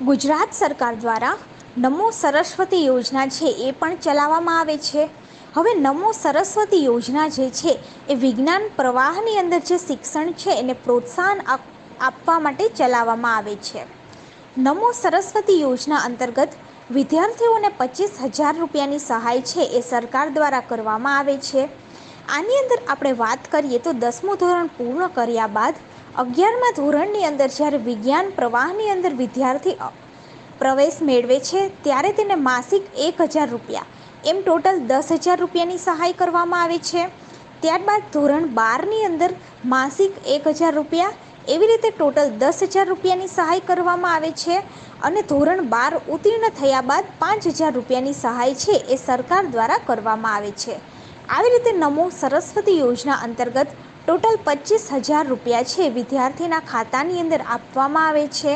ગુજરાત સરકાર દ્વારા નમો સરસ્વતી યોજના છે એ પણ ચલાવવામાં આવે છે. હવે નમો સરસ્વતી યોજના જે છે એ વિજ્ઞાન પ્રવાહની અંદર જે શિક્ષણ છે એને પ્રોત્સાહન આપવા માટે ચલાવવામાં આવે છે. નમો સરસ્વતી યોજના અંતર્ગત વિદ્યાર્થીઓને 25,000 રૂપિયાની સહાય છે એ સરકાર દ્વારા કરવામાં આવે છે. આની અંદર આપણે વાત કરીએ તો 10મું ધોરણ પૂર્ણ કર્યા બાદ 11મા ધોરણની અંદર જ્યારે વિજ્ઞાન પ્રવાહની અંદર વિદ્યાર્થી પ્રવેશ મેળવે છે ત્યારે તેને માસિક 1,000 રૂપિયા એમ ટોટલ 10,000 રૂપિયાની સહાય કરવામાં આવે છે. ત્યારબાદ ધોરણ 12ની અંદર માસિક 1,000 રૂપિયા એવી રીતે ટોટલ 10,000 રૂપિયાની સહાય કરવામાં આવે છે. અને ધોરણ 12 ઉત્તીર્ણ થયા બાદ 5,000 રૂપિયાની સહાય છે એ સરકાર દ્વારા કરવામાં આવે છે. આવી રીતે નમો સરસ્વતી યોજના અંતર્ગત ટોટલ 25,000 રૂપિયા છે વિદ્યાર્થીના ખાતાની અંદર આપવામાં આવે છે.